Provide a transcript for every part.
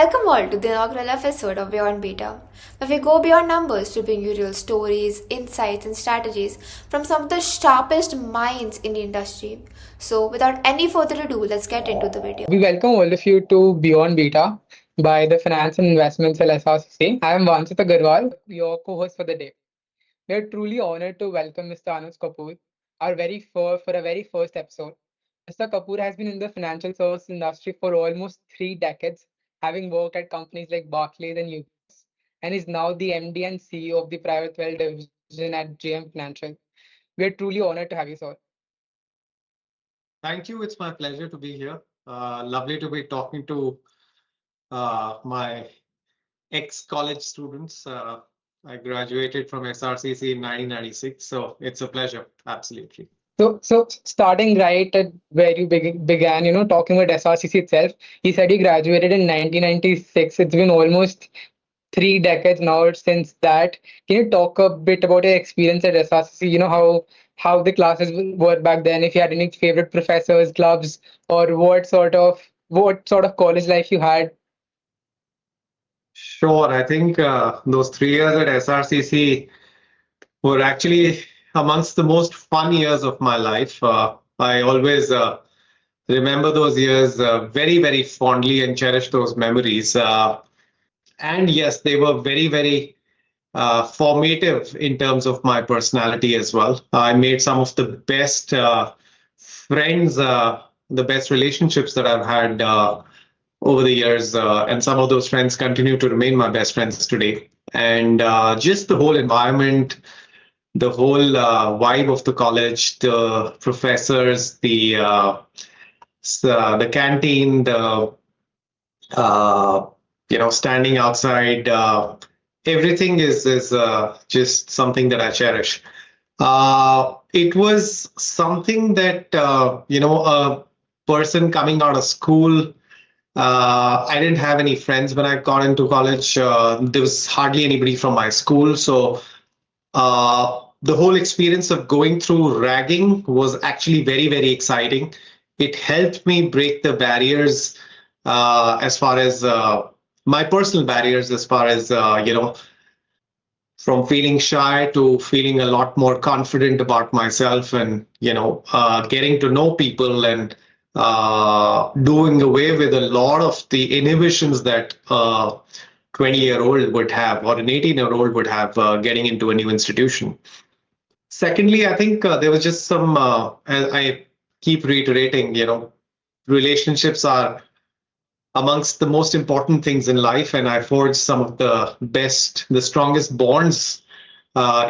Welcome all to the inaugural episode of Beyond Beta, where we go beyond numbers to bring you real stories, insights, and strategies from some of the sharpest minds in the industry. So, without any further ado, let's get into the video. We welcome all of you to Beyond Beta by the Finance and Investments Cell SRCC. I am Vanchit Agarwal, your co-host for the day. We are truly honored to welcome Mr. Anuj Kapoor, our for our very first episode. Mr. Kapoor has been in the financial services industry for almost 3 decades, having worked at companies like Barclays and UBS, and is now the MD and CEO of the private wealth division at JM Financial. We are truly honored to have you, sir. Thank you. It's my pleasure to be here. Lovely to be talking to my ex-college students. I graduated from SRCC in 1996, so it's a pleasure. Absolutely. So starting right at where you began, talking about SRCC itself, you said you graduated in 1996. It's been almost 3 decades now since that. Can you talk a bit about your experience at SRCC? How the classes were back then. If you had any favorite professors, clubs, or what sort of college life you had. Sure. I think those 3 years at SRCC were actually amongst the most fun years of my life. I always remember those years very, very fondly and cherish those memories. And yes, they were very, very formative in terms of my personality as well. I made some of the best friends, the best relationships that I've had over the years, and some of those friends continue to remain my best friends today. And just the whole environment, the whole vibe of the college, the professors, the canteen, the standing outside. Everything is just something that I cherish. It was something that a person coming out of school. I didn't have any friends when I got into college. There was hardly anybody from my school, so the whole experience of going through ragging was actually very, very exciting. It helped me break the barriers as far as my personal barriers, as far as from feeling shy to feeling a lot more confident about myself, and getting to know people, and doing away with a lot of the inhibitions that 20-year-old would have, or an 18-year-old would have, getting into a new institution. Secondly, I think there was just some I keep reiterating, relationships are amongst the most important things in life, and I forged some of the strongest bonds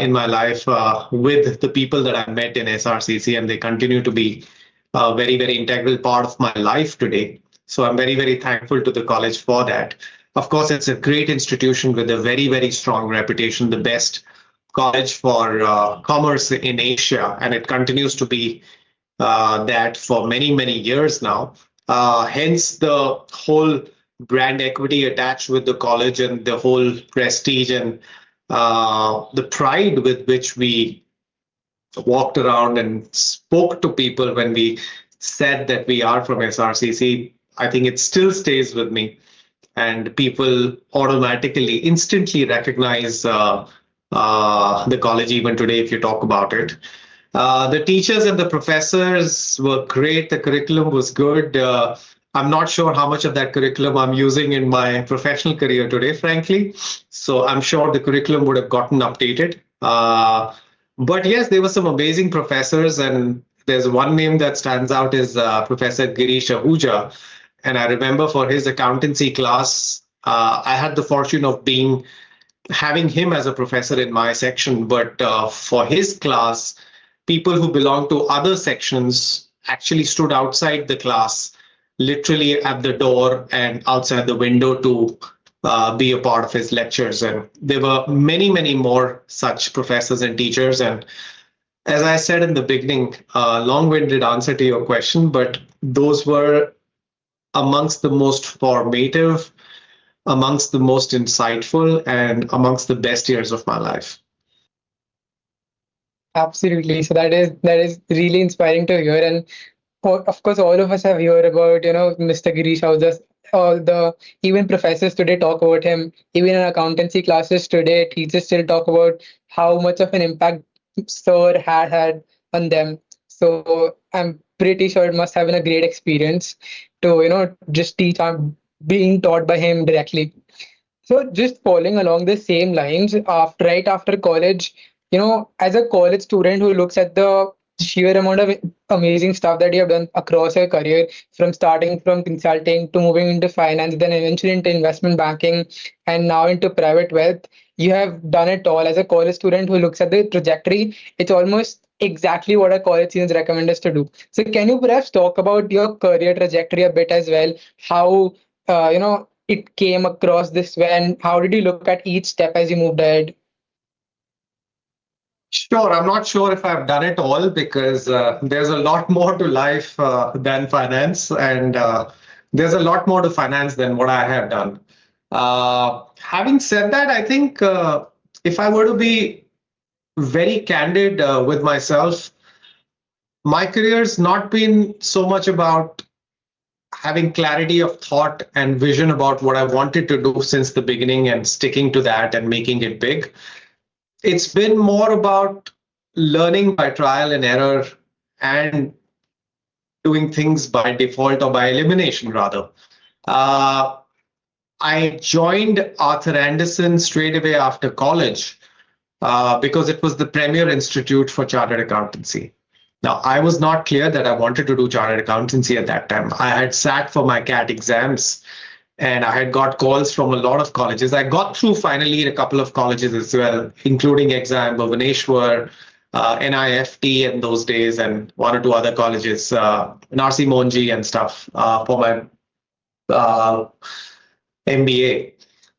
in my life with the people that I met in SRCC, and they continue to be a very, very integral part of my life today. So I'm very, very thankful to the college for that. Of course, it's a great institution with a very, very strong reputation, the best college for commerce in Asia, and it continues to be that for many, many years now. Hence, the whole brand equity attached with the college, and the whole prestige, and the pride with which we walked around and spoke to people when we said that we are from SRCC. I think it still stays with me, and people automatically, instantly recognize the college even today if you talk about it. The teachers and the professors were great. The curriculum was good. I'm not sure how much of that curriculum I'm using in my professional career today, frankly. So I'm sure the curriculum would have gotten updated. But yes, there were some amazing professors, and there's one name that stands out is Professor Girish Ahuja. And I remember for his accountancy class, I had the fortune of having him as a professor in my section. But for his class, people who belonged to other sections actually stood outside the class, literally at the door and outside the window to be a part of his lectures. And there were many, many more such professors and teachers. And as I said in the beginning, long-winded answer to your question, but those were amongst the most formative, amongst the most insightful, and amongst the best years of my life. Absolutely. So that is really inspiring to hear. And of course, all of us have heard about Mr. Girish Ahuja all the even professors today talk about him. Even in accountancy classes today, teachers still talk about how much of an impact Sir had on them. So I'm pretty sure it must have been a great experience to just teach on being taught by him directly. So just following along the same lines, after right after college, as a college student who looks at the sheer amount of amazing stuff that you have done across your career, from starting from consulting to moving into finance, then eventually into investment banking, and now into private wealth, you have done it all. As a college student who looks at the trajectory, it's almost exactly what our college seniors recommend us to do. So can you perhaps talk about your career trajectory a bit as well? How it came across this way, and how did you look at each step as you moved ahead? Sure, I'm not sure if I've done it all because there's a lot more to life than finance, and there's a lot more to finance than what I have done. Having said that, I think if I were to be very candid with myself, my career's not been so much about having clarity of thought and vision about what I wanted to do since the beginning and sticking to that and making it big. It's been more about learning by trial and error and doing things by default or by elimination, rather. Uh, I joined Arthur Andersen straight away after college because it was the premier institute for chartered accountancy. Now, I was not clear that I wanted to do chartered accountancy at that time. I had sat for my CAT exams and I had got calls from a lot of colleges. I got through finally in a couple of colleges as well, including Exam, Bhubaneswar, NIFT in those days, and one or two other colleges, Narsi Monji and stuff for my uh, MBA.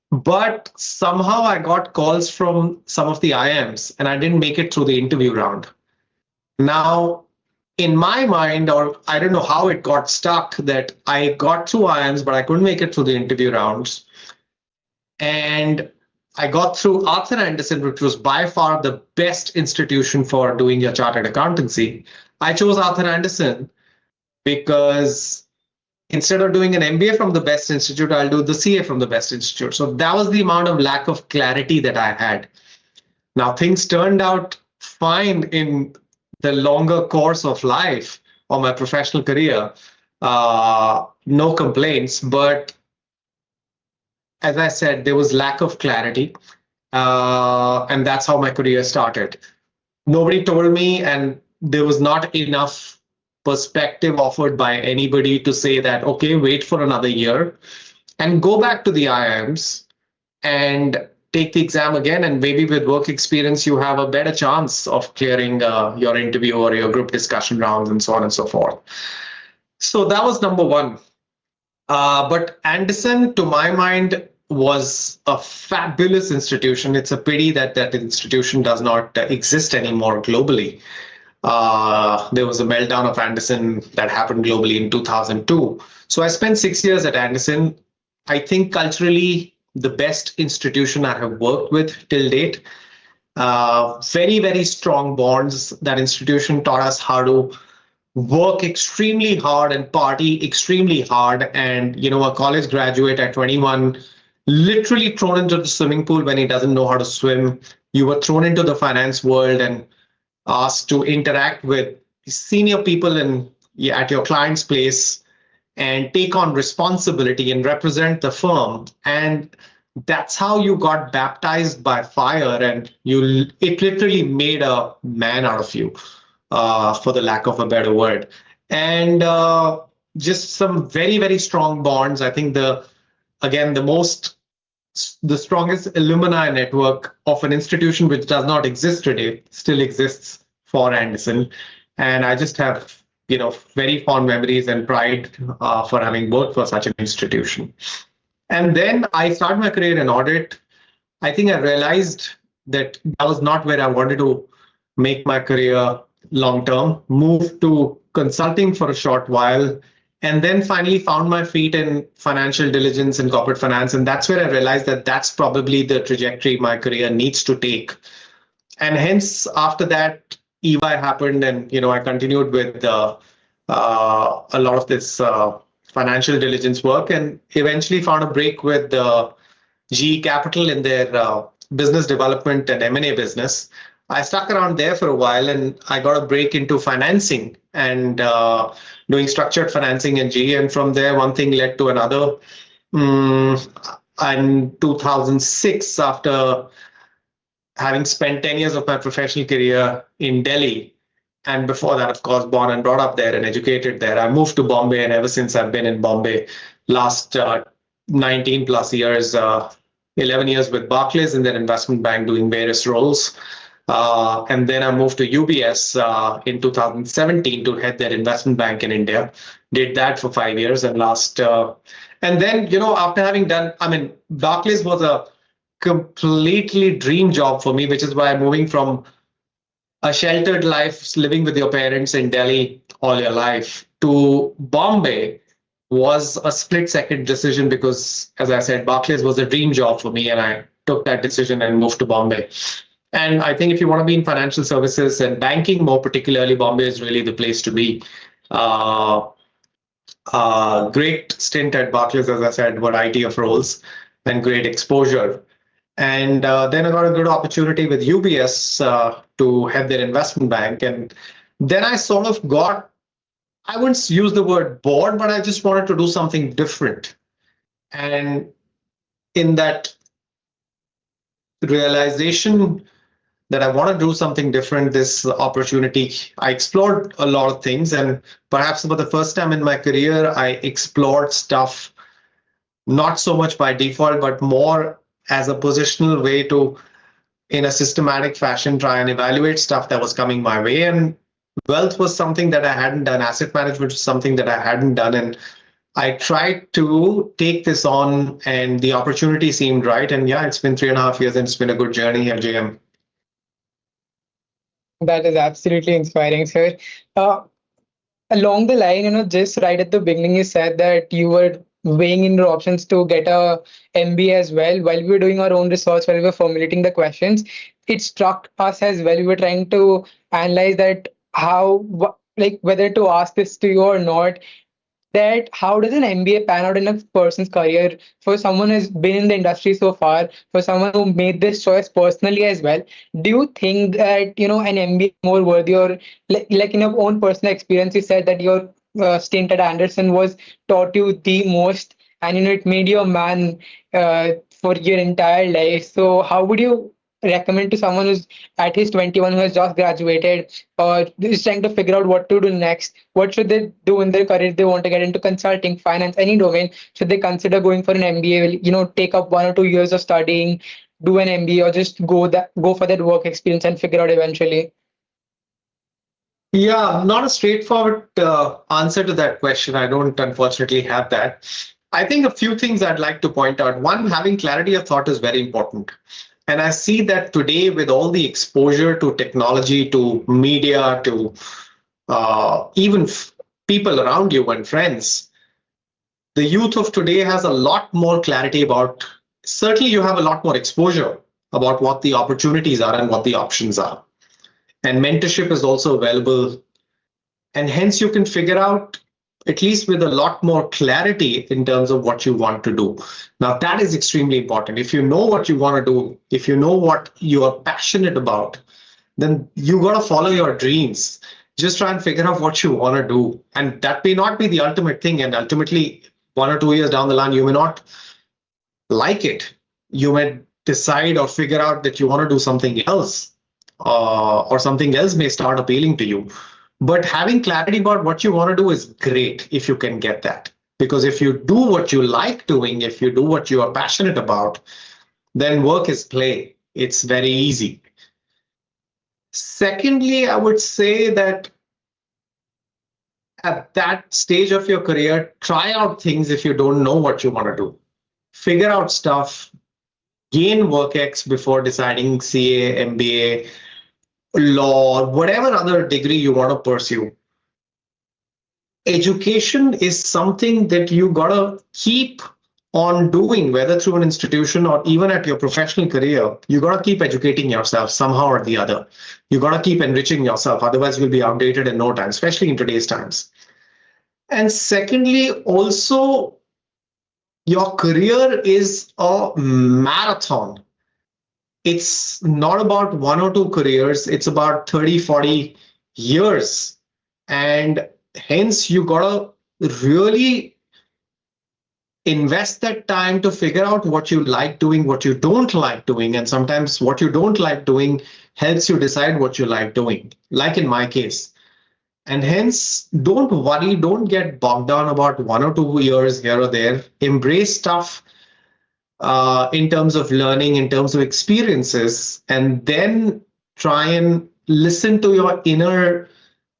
But somehow I got calls from some of the IMs and I didn't make it through the interview round. Now, in my mind, or I don't know how it got stuck, that I got through IIMs, but I couldn't make it through the interview rounds. And I got through Arthur Andersen, which was by far the best institution for doing your chartered accountancy. I chose Arthur Andersen because instead of doing an MBA from the best institute, I'll do the CA from the best institute. So that was the amount of lack of clarity that I had. Now, things turned out fine in the longer course of life or my professional career. No complaints. But as I said, there was lack of clarity. And that's how my career started. Nobody told me, and there was not enough perspective offered by anybody to say that, okay, wait for another year and go back to the IIMs and take the exam again, and maybe with work experience you have a better chance of clearing your interview or your group discussion rounds and so on and so forth. So that was number one. But Anderson, to my mind, was a fabulous institution. It's a pity that that institution does not exist anymore globally. There was a meltdown of Anderson that happened globally in 2002. So I spent 6 years at Anderson. I think culturally, the best institution I have worked with till date. Very, very strong bonds. That institution taught us how to work extremely hard and party extremely hard. And, a college graduate at 21, literally thrown into the swimming pool when he doesn't know how to swim. You were thrown into the finance world and asked to interact with senior people at your client's place and take on responsibility and represent the firm. And that's how you got baptized by fire, and it literally made a man out of you, for the lack of a better word. And just some very, very strong bonds. I think the strongest alumni network of an institution which does not exist today still exists for Anderson. And I just have, very fond memories and pride for having worked for such an institution. And then I started my career in audit. I think I realized that that was not where I wanted to make my career long term. Moved to consulting for a short while, and then finally found my feet in financial diligence and corporate finance. And that's where I realized that that's probably the trajectory my career needs to take. And hence, after that, EY happened, and I continued with a lot of this financial diligence work, and eventually found a break with GE Capital in their business development and M&A business. I stuck around there for a while, and I got a break into financing and doing structured financing in GE. And from there, one thing led to another. In 2006, after having spent 10 years of my professional career in Delhi, and before that, of course, born and brought up there and educated there, I moved to Bombay, and ever since I've been in Bombay, last 19 plus years, 11 years with Barclays in their investment bank doing various roles. And then I moved to UBS in 2017 to head their investment bank in India. Did that for 5 years, and and then, after having done, I mean, Barclays was a completely dream job for me, which is why moving from a sheltered life, living with your parents in Delhi all your life, to Bombay was a split second decision because, as I said, Barclays was a dream job for me, and I took that decision and moved to Bombay. And I think if you want to be in financial services and banking, more particularly, Bombay is really the place to be. Uh, Great stint at Barclays, as I said, variety of roles and great exposure. And then I got a good opportunity with UBS to head their investment bank. And then I sort of got, I wouldn't use the word bored, but I just wanted to do something different. And in that realization that I want to do something different, this opportunity, I explored a lot of things. And perhaps for the first time in my career, I explored stuff not so much by default, but more as a positional way to, in a systematic fashion, try and evaluate stuff that was coming my way. And wealth was something that I hadn't done. Asset management was something that I hadn't done. And I tried to take this on, and the opportunity seemed right. And yeah, it's been 3.5 years, and it's been a good journey at JM. That is absolutely inspiring, sir. Uh, Along the line, just right at the beginning, you said that you were weighing in your options to get a MBA as well. While we were doing our own research, while we were formulating the questions, it struck us as well. We were trying to analyze that like whether to ask this to you or not, that how does an MBA pan out in a person's career for someone who's been in the industry so far, for someone who made this choice personally as well? Do you think that an MBA is more worthy, or like in your own personal experience, you said that your stint at Anderson was taught you the most, and it made you a man for your entire life. So how would you recommend to someone who's at his 21, who has just graduated or is trying to figure out what to do next? What should they do in their career if they want to get into consulting, finance, any domain? Should they consider going for an MBA? Take up 1 or 2 years of studying, do an MBA, or just go for that work experience and figure out eventually? Yeah, not a straightforward answer to that question. I don't unfortunately have that. I think a few things I'd like to point out. One, having clarity of thought is very important. And I see that today with all the exposure to technology, to media, to even people around you and friends, the youth of today has a lot more clarity about, certainly you have a lot more exposure about what the opportunities are and what the options are. And mentorship is also available. And hence you can figure out, at least with a lot more clarity in terms of what you want to do. Now, that is extremely important. If you know what you want to do, if you know what you are passionate about, then you got to follow your dreams. Just try and figure out what you want to do. And that may not be the ultimate thing. And ultimately, 1 or 2 years down the line, you may not like it. You may decide or figure out that you want to do something else, or something else may start appealing to you. But having clarity about what you want to do is great if you can get that. Because if you do what you like doing, if you do what you are passionate about, then work is play. It's very easy. Secondly, I would say that at that stage of your career, try out things if you don't know what you want to do. Figure out stuff, gain work X before deciding CA, MBA, law, whatever other degree you want to pursue. Education is something that you gotta keep on doing, whether through an institution or even at your professional career. You gotta keep educating yourself somehow or the other. You gotta keep enriching yourself, otherwise you'll be outdated in no time, especially in today's times. And secondly, also, your career is a marathon. It's not about one or two careers, it's about 30, 40 years. And hence, you gotta really invest that time to figure out what you like doing, what you don't like doing. And sometimes what you don't like doing helps you decide what you like doing, like in my case. And hence, don't worry, don't get bogged down about 1 or 2 years here or there. Embrace stuff in terms of learning, in terms of experiences, and then try and listen to your inner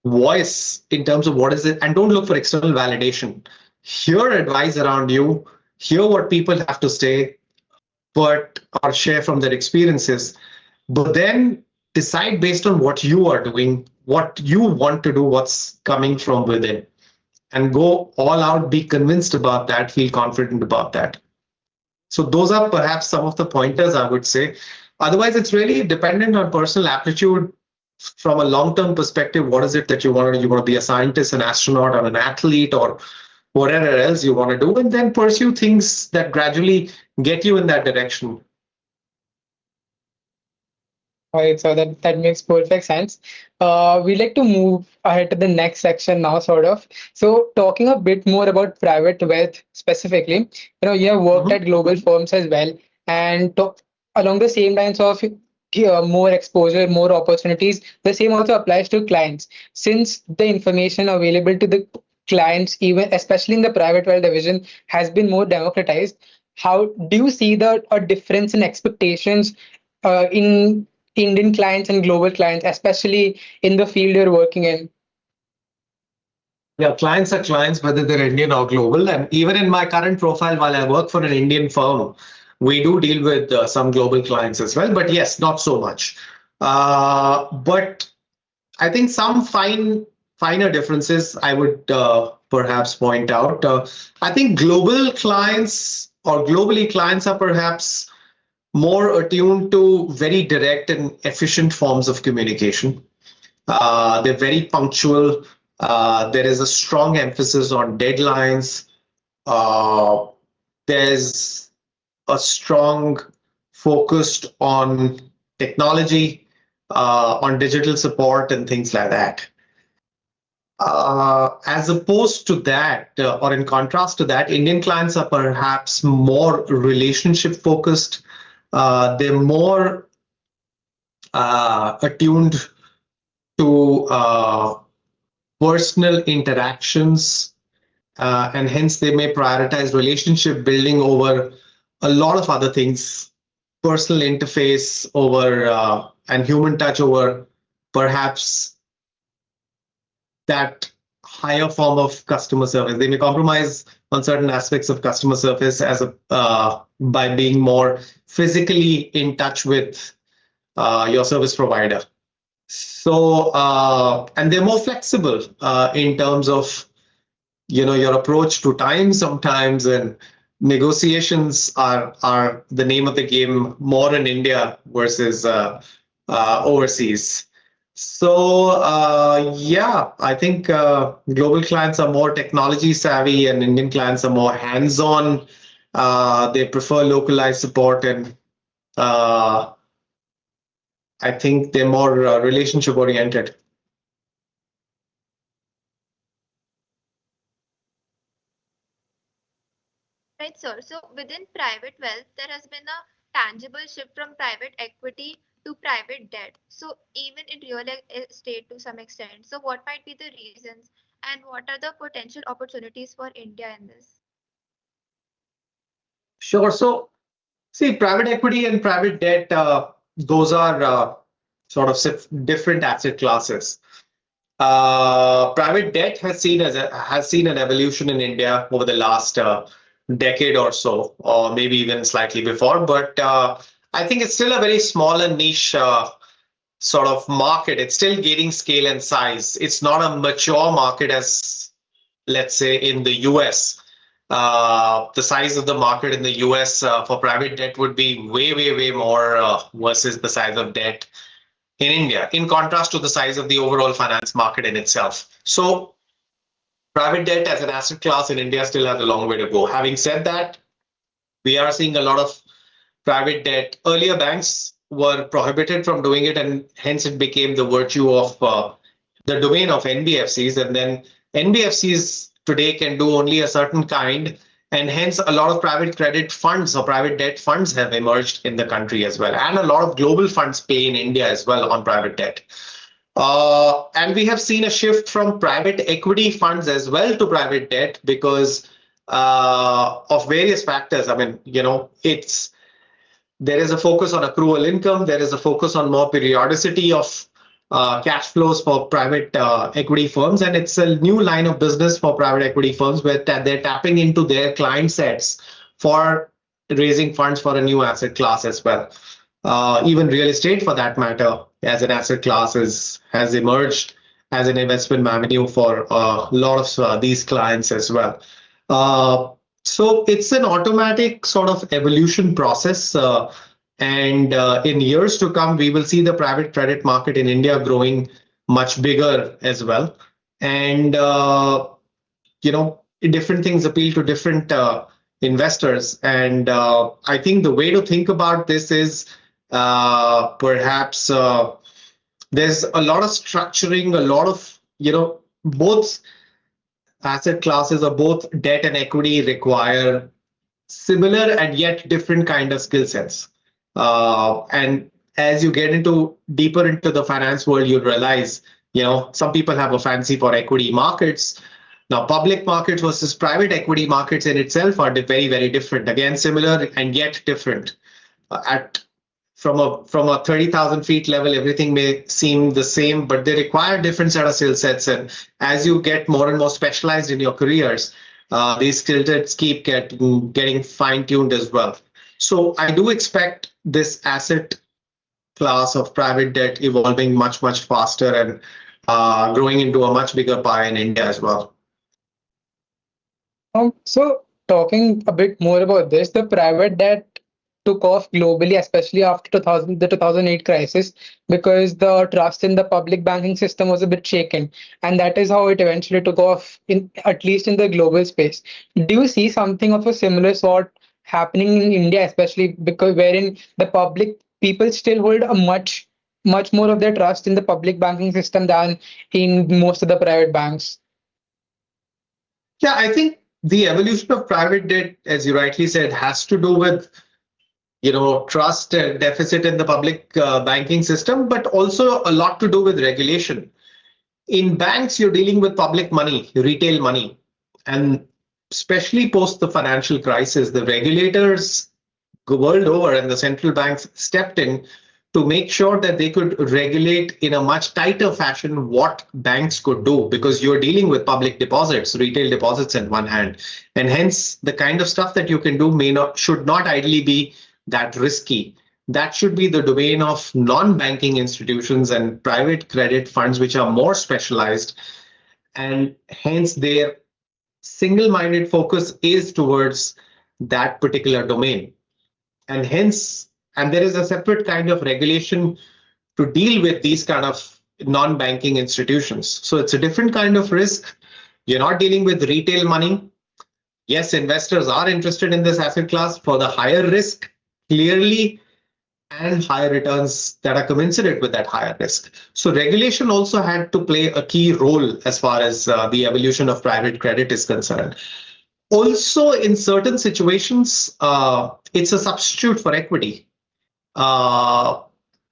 voice in terms of what is it, and don't look for external validation. Hear advice around you, hear what people have to say, but or share from their experiences, but then decide based on what you are doing, what you want to do, what's coming from within, and go all out, be convinced about that, feel confident about that. So those are perhaps some of the pointers I would say. Otherwise, it's really dependent on personal aptitude from a long-term perspective. What is it that you want to do? You want to be a scientist, an astronaut, or an athlete, or whatever else you want to do, and then pursue things that gradually get you in that direction. All right, so that makes perfect sense. We'd like to move ahead to the next section now, sort of. So, talking a bit more about private wealth specifically, you have worked Mhm. at global firms as well, and along the same lines of more exposure, more opportunities, the same also applies to clients. Since the information available to the clients, even especially in the private wealth division, has been more democratized, how do you see a difference in expectations in Indian clients and global clients, especially in the field you're working in? Yeah, clients are clients, whether they're Indian or global. And even in my current profile, while I work for an Indian firm, we do deal with some global clients as well. But yes, not so much. But I think some finer differences I would perhaps point out. I think global clients or globally clients are perhaps more attuned to very direct and efficient forms of communication. They're very punctual. There is a strong emphasis on deadlines. Uh, there's a strong focus on technology, on digital support, and things like that. As opposed to that, or in contrast to that, Indian clients are perhaps more relationship focused. They're more attuned to personal interactions, and hence they may prioritize relationship building over a lot of other things, personal interface over and human touch over perhaps that higher form of customer service. They may compromise on certain aspects of customer service as a by being more physically in touch with your service provider. So and they're more flexible in terms of your approach to time sometimes, and negotiations are the name of the game more in India versus overseas. So yeah, I think global clients are more technology savvy and Indian clients are more hands-on. They prefer localized support, and uh, I think they're more relationship oriented. Right, sir. So within private wealth, there has been a tangible shift from private equity to private debt. So even in real estate to some extent. So what might be the reasons and what are the potential opportunities for India in this? Sure. So see, private equity and private debt, those are sort of different asset classes. Private debt has seen an evolution in India over the last decade or so, or maybe even slightly before. But I think it's still a very small and niche sort of market. It's still gaining scale and size. It's not a mature market as, let's say, in the US. The size of the market in the US for private debt would be way, way, way more versus the size of debt in India, in contrast to the size of the overall finance market in itself. So Private debt as an asset class in India still has a long way to go. Having said that, we are seeing a lot of private debt. Earlier, banks were prohibited from doing it, and hence it became the virtue of the domain of NBFCs. And then NBFCs today can do only a certain kind, and hence a lot of private credit funds or private debt funds have emerged in the country as well. And a lot of global funds pay in India as well on private debt. And we have seen a shift from private equity funds as well to private debt because of various factors. I mean, it's there is a focus on accrual income. There is a focus on more periodicity of cash flows for private equity firms, and it's a new line of business for private equity firms where they're tapping into their client sets for raising funds for a new asset class as well. Even real estate, for that matter, as an asset class, has emerged as an investment avenue for a lot of these clients as well. Uh, so it's an automatic sort of evolution process. And in years to come, we will see the private credit market in India growing much bigger as well. And, different things appeal to different investors. And I think the way to think about this is perhaps there's a lot of structuring, a lot of, both asset classes or both debt and equity require similar and yet different kind of skill sets. And as you get into deeper into the finance world, you realize, some people have a fancy for equity markets. Now, public markets versus private equity markets in itself are very, very different. Again, similar and yet different. At from a 30,000 feet level, everything may seem the same, but they require different set of skill sets. And as you get more and more specialized in your careers, these skill sets keep getting fine tuned as well. So I do expect this asset class of private debt evolving much, much faster and growing into a much bigger pie in India as well. So talking a bit more about this, the private debt took off globally, especially after the 2008 crisis, because the trust in the public banking system was a bit shaken, and that is how it eventually took off in at least in the global space. Do you see something of a similar sort happening in India, especially because wherein the public people still hold a much more of their trust in the public banking system than in most of the private banks? Yeah, I think the evolution of private debt, as you rightly said, has to do with trust and deficit in the public banking system, but also a lot to do with regulation. In banks, you're dealing with public money, retail money, and especially post the financial crisis, the regulators world over and the central banks stepped in to make sure that they could regulate in a much tighter fashion what banks could do, because you're dealing with public deposits, retail deposits on one hand, and hence the kind of stuff that you can do should not ideally be that risky. That should be the domain of non-banking institutions and private credit funds, which are more specialized, and hence their single-minded focus is towards that particular domain. And hence, and there is a separate kind of regulation to deal with these kind of non-banking institutions. So it's a different kind of risk. You're not dealing with retail money. Yes, investors are interested in this asset class for the higher risk, clearly, and higher returns that are commensurate with that higher risk. So regulation also had to play a key role as far as the evolution of private credit is concerned. Also, in certain situations, it's a substitute for equity. Uh,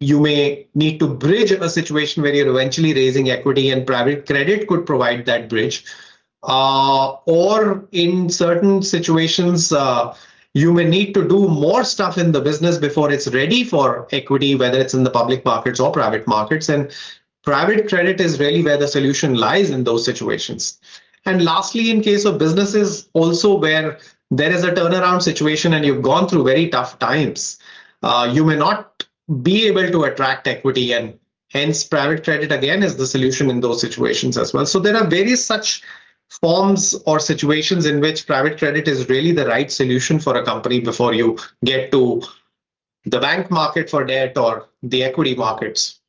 you may need to bridge a situation where you're eventually raising equity, and private credit could provide that bridge. Or in certain situations, you may need to do more stuff in the business before it's ready for equity, whether it's in the public markets or private markets. And private credit is really where the solution lies in those situations. And lastly, in case of businesses, also where there is a turnaround situation and you've gone through very tough times, you may not be able to attract equity, and hence private credit again is the solution in those situations as well. So there are various such forms or situations in which private credit is really the right solution for a company before you get to the bank market for debt or the equity markets.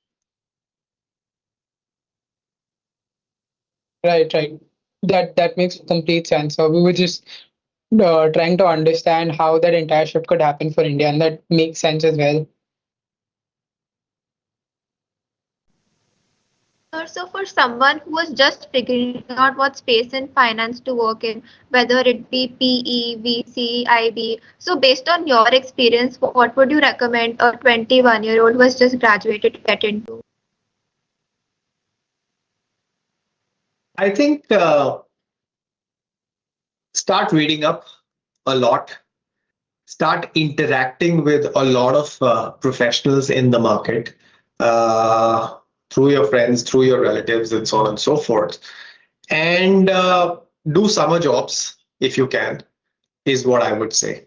Right, right. That makes complete sense. So we were just trying to understand how that entire shift could happen for India, and that makes sense as well. So for someone who is just figuring out what space in finance to work in, whether it be PE, VC, IB, so based on your experience, what would you recommend a 21-year-old who has just graduated to get into? I think start reading up a lot, start interacting with a lot of professionals in the market, uh, through your friends, through your relatives, and so on and so forth. And do summer jobs if you can, is what I would say.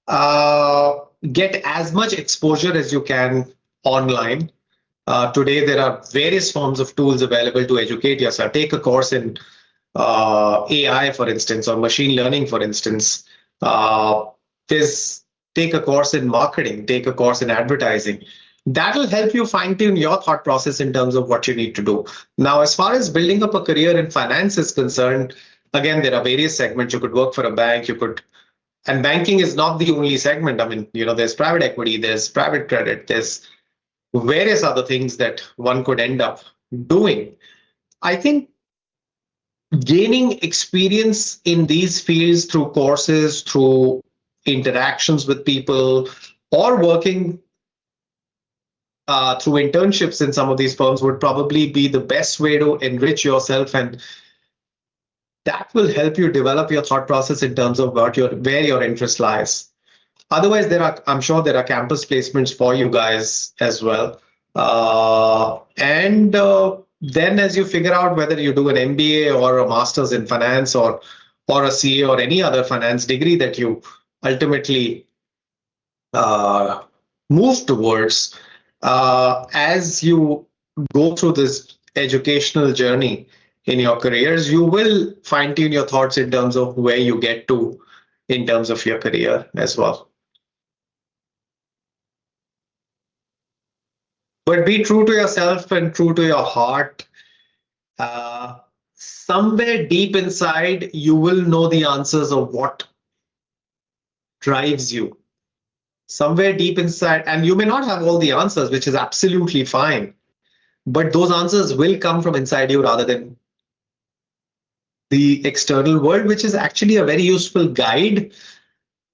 Uh, get as much exposure as you can online. Today, there are various forms of tools available to educate yourself. Take a course in AI, for instance, or machine learning, for instance. Uh, there's Take a course in marketing, take a course in advertising. That will help you fine tune your thought process in terms of what you need to do. Now, as far as building up a career in finance is concerned, again, there are various segments. You could work for a bank, and banking is not the only segment. I mean, there's private equity, there's private credit, there's various other things that one could end up doing. I think gaining experience in these fields through courses, through interactions with people, or working through internships in some of these firms would probably be the best way to enrich yourself, and that will help you develop your thought process in terms of where your interest lies. Otherwise, I'm sure there are campus placements for you guys as well. And then as you figure out whether you do an MBA or a master's in finance, or a CA or any other finance degree that you ultimately uh, move towards, as you go through this educational journey in your careers, you will fine tune your thoughts in terms of where you get to in terms of your career as well. But be true to yourself and true to your heart. Uh, Somewhere deep inside, you will know the answers of what drives you. Somewhere deep inside, and you may not have all the answers, which is absolutely fine. But those answers will come from inside you rather than the external world, which is actually a very useful guide.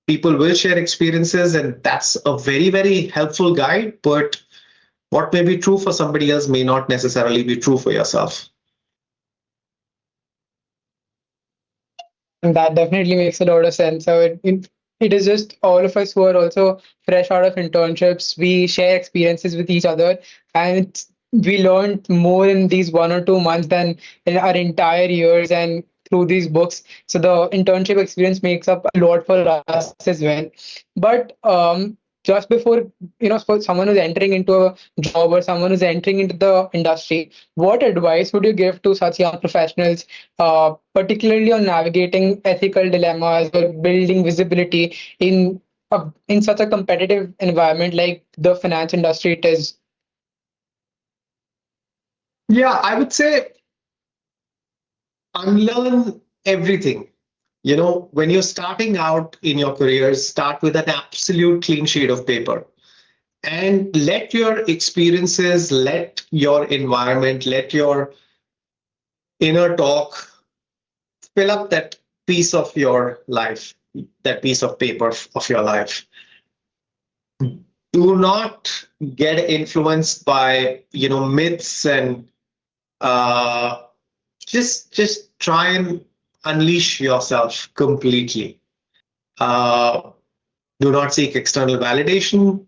People will share experiences, and that's a very, very helpful guide. But what may be true for somebody else may not necessarily be true for yourself. And that definitely makes a lot of sense. So it is just all of us who are also fresh out of internships. We share experiences with each other, and we learned more in these 1 or 2 months than in our entire years and through these books. So the internship experience makes up a lot for us as well. But just before, for someone who's entering into a job or someone who's entering into the industry, what advice would you give to such young professionals, particularly on navigating ethical dilemmas or building visibility in such a competitive environment like the finance industry it is? Yeah, I would say unlearn everything. When you're starting out in your careers, start with an absolute clean sheet of paper and let your experiences, let your environment, let your inner talk fill up that piece of your life, that piece of paper of your life. Do not get influenced by, myths, and uh, just try and unleash yourself completely. Uh, do not seek external validation.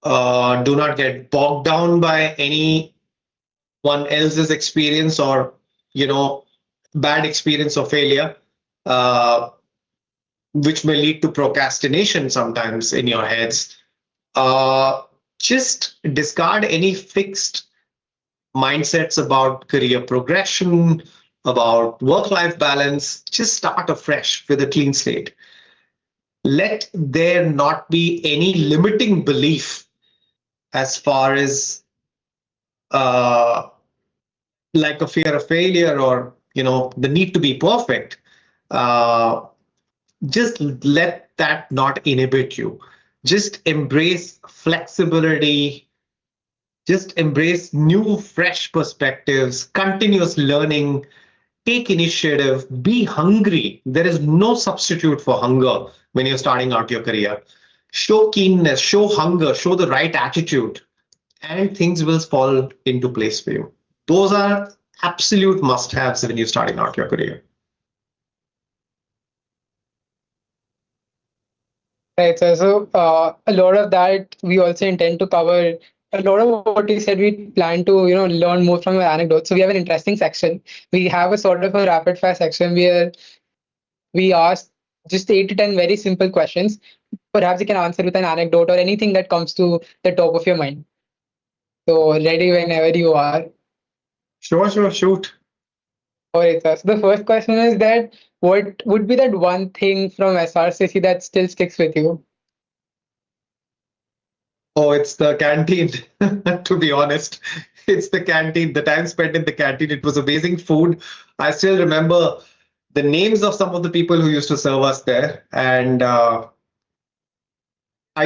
Do not get bogged down by anyone else's experience, or bad experience or failure, uh, which may lead to procrastination sometimes in your heads. Uh, just discard any fixed mindsets about career progression, about work-life balance. Just start afresh with a clean slate. Let there not be any limiting belief as far as, uh, like a fear of failure, or the need to be perfect. Uh, just let that not inhibit you. Just embrace flexibility, just embrace new, fresh perspectives, continuous learning, take initiative, be hungry. There is no substitute for hunger when you're starting out your career. Show keenness, show hunger, show the right attitude, and things will fall into place for you. Those are absolute must haves when you're starting out your career. Right. So, a lot of that we also intend to cover. A lot of what you said, we plan to, learn more from your anecdotes. So we have an interesting section. We have a sort of a rapid fire section where we ask just 8 to 10 very simple questions. Perhaps you can answer with an anecdote or anything that comes to the top of your mind. So ready whenever you are. Sure, sure, shoot. All right, sir. So the first question is that what would be that one thing from SRCC that still sticks with you? Oh, it's the canteen, to be honest. It's the canteen. The time spent in the canteen, it was amazing food. I still remember the names of some of the people who used to serve us there. And I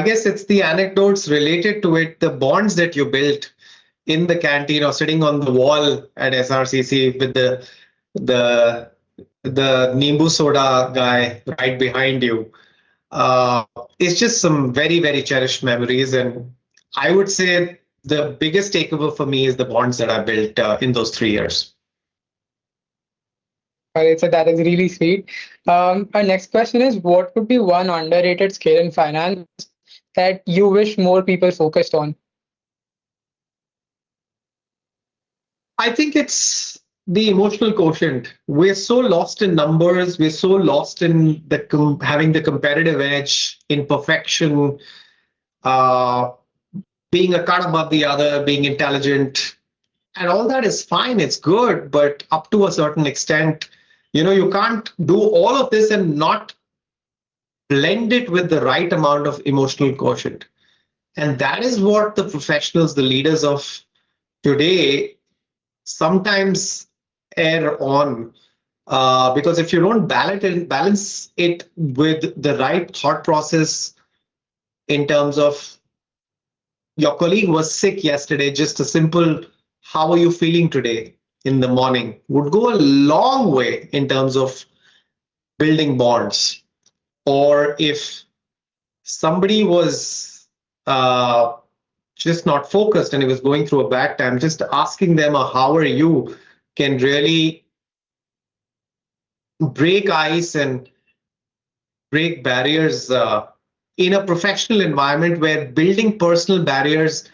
guess it's the anecdotes related to it, the bonds that you built in the canteen or sitting on the wall at SRCC with the the Nimbu soda guy right behind you. Uh, it's just some very, very cherished memories. And I would say the biggest takeaway for me is the bonds that I built in those 3 years. All right, so that is really sweet. Our next question is what would be one underrated skill in finance that you wish more people focused on? I think it's the emotional quotient. We're so lost in numbers. We're so lost in having the competitive edge in perfection, uh, being a cut above the other, being intelligent, and all that is fine. It's good, but up to a certain extent, you can't do all of this and not blend it with the right amount of emotional quotient. And that is what the professionals, the leaders of today, sometimes err on. Because if you don't balance it with the right thought process in terms of your colleague was sick yesterday, just a simple, how are you feeling today in the morning would go a long way in terms of building bonds. Or if somebody was just not focused and he was going through a bad time, just asking them, how are you, can really break ice and break barriers in a professional environment where building personal bonds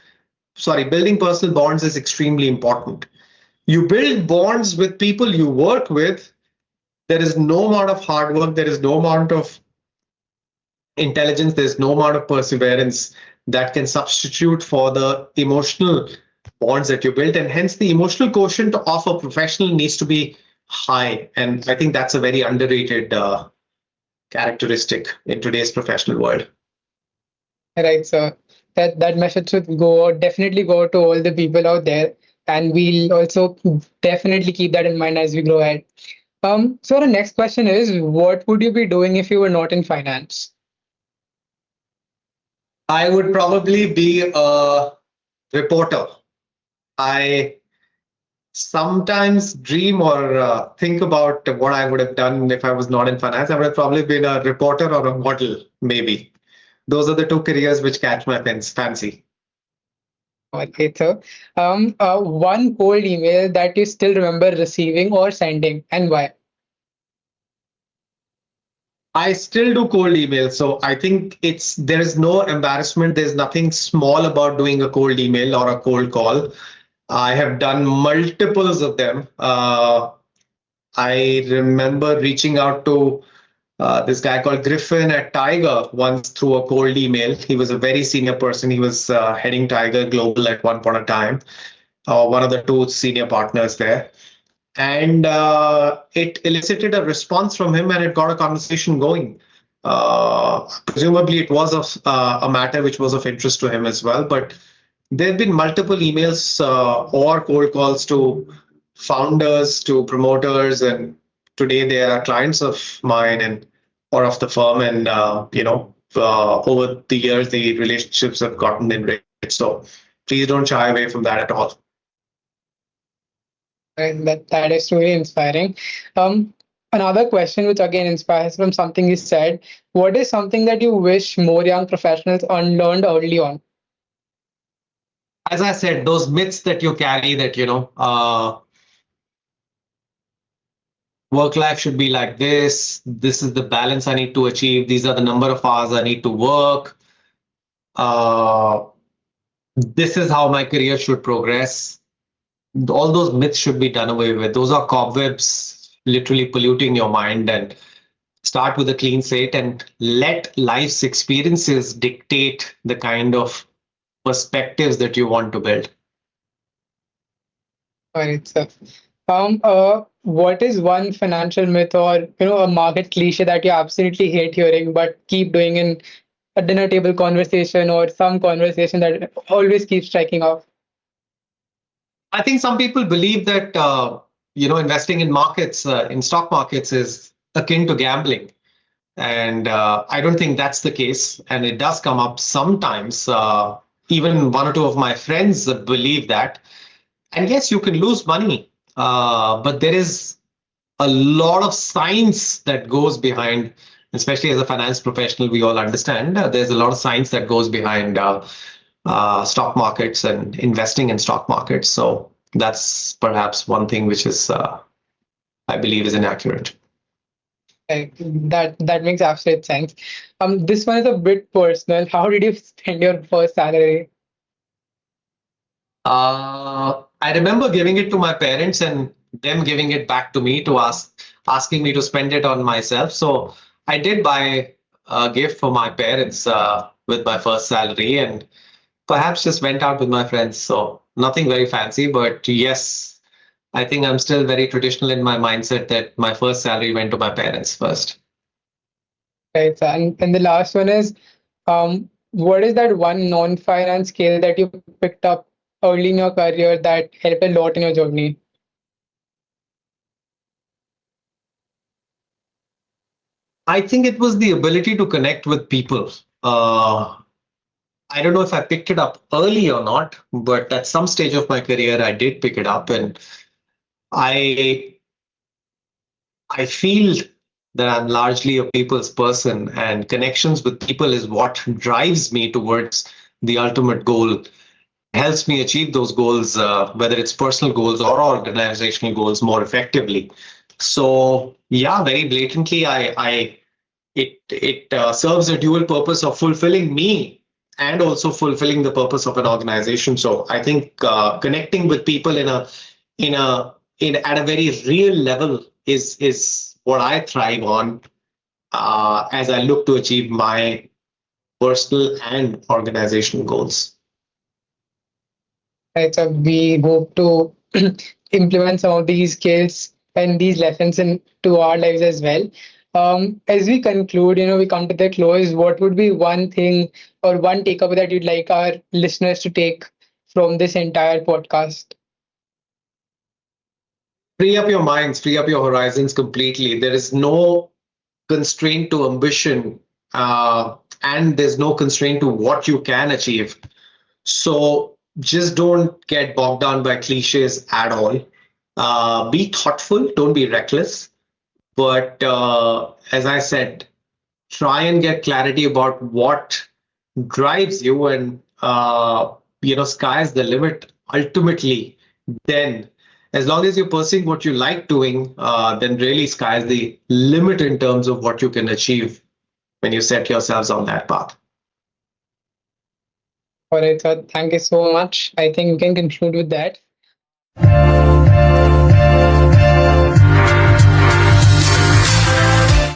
is extremely important. You build bonds with people you work with. There is no amount of hard work, there is no amount of intelligence, there's no amount of perseverance that can substitute for the emotional bonds that you build. And hence, the emotional quotient of a professional needs to be high. And I think that's a very underrated characteristic in today's professional world. Right, so that message should go definitely go to all the people out there, and we'll also definitely keep that in mind as we grow ahead. So the next question is, what would you be doing if you were not in finance? I would probably be a reporter. I sometimes dream or think about what I would have done if I was not in finance. I would have probably been a reporter or a model, maybe. Those are the two careers which catch my fancy. Okay, so one cold email that you still remember receiving or sending, and why? I still do cold emails, so I think there is no embarrassment. There's nothing small about doing a cold email or a cold call. I have done multiples of them. I remember reaching out to this guy called Griffin at Tiger once through a cold email. He was a very senior person. He was heading Tiger Global at one point of time, one of the two senior partners there. And it elicited a response from him and it got a conversation going. Presumably, it was a matter which was of interest to him as well. But there have been multiple emails or cold calls to founders to promoters, and today they are clients of mine and or of the firm. And over the years, the relationships have gotten enriched. So please don't shy away from that at all. That is truly inspiring. Um, Another question, which again inspires from something you said, what is something that you wish more young professionals unlearned early on? As I said, those myths that you carry, that work life should be like this is the balance I need to achieve, these are the number of hours I need to work, uh, this is how my career should progress. All those myths should be done away with. Those are cobwebs literally polluting your mind. And start with a clean slate and let life's experiences dictate the kind of perspectives that you want to build. Right, so, what is one financial myth or a market cliche that you absolutely hate hearing but keep doing in a dinner table conversation or some conversation that always keeps striking off? I think some people believe that investing in markets, in stock markets, is akin to gambling, and I don't think that's the case. And it does come up sometimes. Even one or two of my friends believe that. And yes, you can lose money, but there is a lot of science that goes behind, especially as a finance professional, we all understand there's a lot of science that goes behind stock markets and investing in stock markets. So that's perhaps one thing which is, I believe, is inaccurate. That makes absolute sense. This one is a bit personal. How did you spend your first salary? I remember giving it to my parents and them giving it back to me to asking me to spend it on myself. So I did buy a gift for my parents with my first salary, and perhaps just went out with my friends. So nothing very fancy, but yes, I think I'm still very traditional in my mindset that my first salary went to my parents first. Right, so, and the last one is, what is that one non-finance skill that you picked up early in your career that helped a lot in your journey? I think it was the ability to connect with people. I don't know if I picked it up early or not, but at some stage of my career, I did pick it up, and I I feel that I'm largely a people's person, and connections with people is what drives me towards the ultimate goal, helps me achieve those goals, whether it's personal goals or organizational goals, more effectively. So yeah, very blatantly, it serves a dual purpose of fulfilling me and also fulfilling the purpose of an organization. So I think connecting with people in a in at a very real level is what I thrive on as I look to achieve my personal and organizational goals. Right, so we hope to implement some of these skills and these lessons into our lives as well. As we conclude, we come to the close. What would be one thing or one takeaway that you'd like our listeners to take from this entire podcast? Free up your minds, free up your horizons completely. There is no constraint to ambition, and there's no constraint to what you can achieve. So just don't get bogged down by cliches at all. Be thoughtful, don't be reckless. But as I said, try and get clarity about what drives you, and sky's the limit ultimately. Then as long as you're pursuing what you like doing, then really sky's the limit in terms of what you can achieve when you set yourselves on that path. All right, so thank you so much. I think we can conclude with that.